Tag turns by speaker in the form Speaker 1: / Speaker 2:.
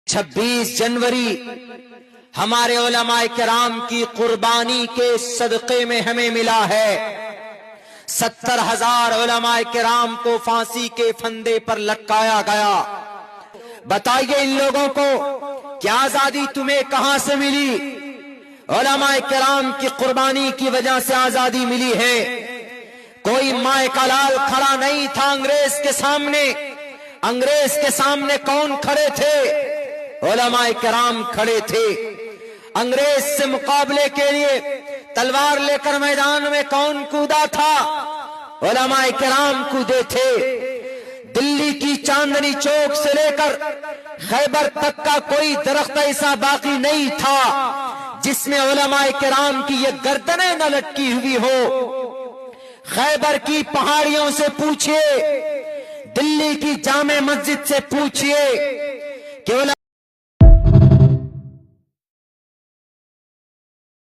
Speaker 1: 26 जनवरी हमारे उलमाए किराम की कुर्बानी के सदक़े में हमें मिला है। 70,000 उलमाए किराम को फांसी के फंदे पर लटकाया गया। बताइए इन लोगों को क्या आजादी तुम्हें कहां से मिली? उलमाए किराम की कुर्बानी की वजह से आजादी मिली है। कोई माए का लाल खड़ा नहीं था अंग्रेज के सामने। अंग्रेज के सामने कौन खड़े थे? उलमाए किराम खड़े थे। अंग्रेज से मुकाबले के लिए तलवार लेकर मैदान में कौन कूदा था? उलमाए किराम कूदे थे। दिल्ली की चांदनी चौक से लेकर खैबर तक का कोई दरख्त ऐसा बाकी नहीं था जिसमें उलमाए किराम की ये गर्दनें न लटकी हुई हो। खैबर की पहाड़ियों से पूछिए, दिल्ली की जामे मस्जिद से पूछिए कि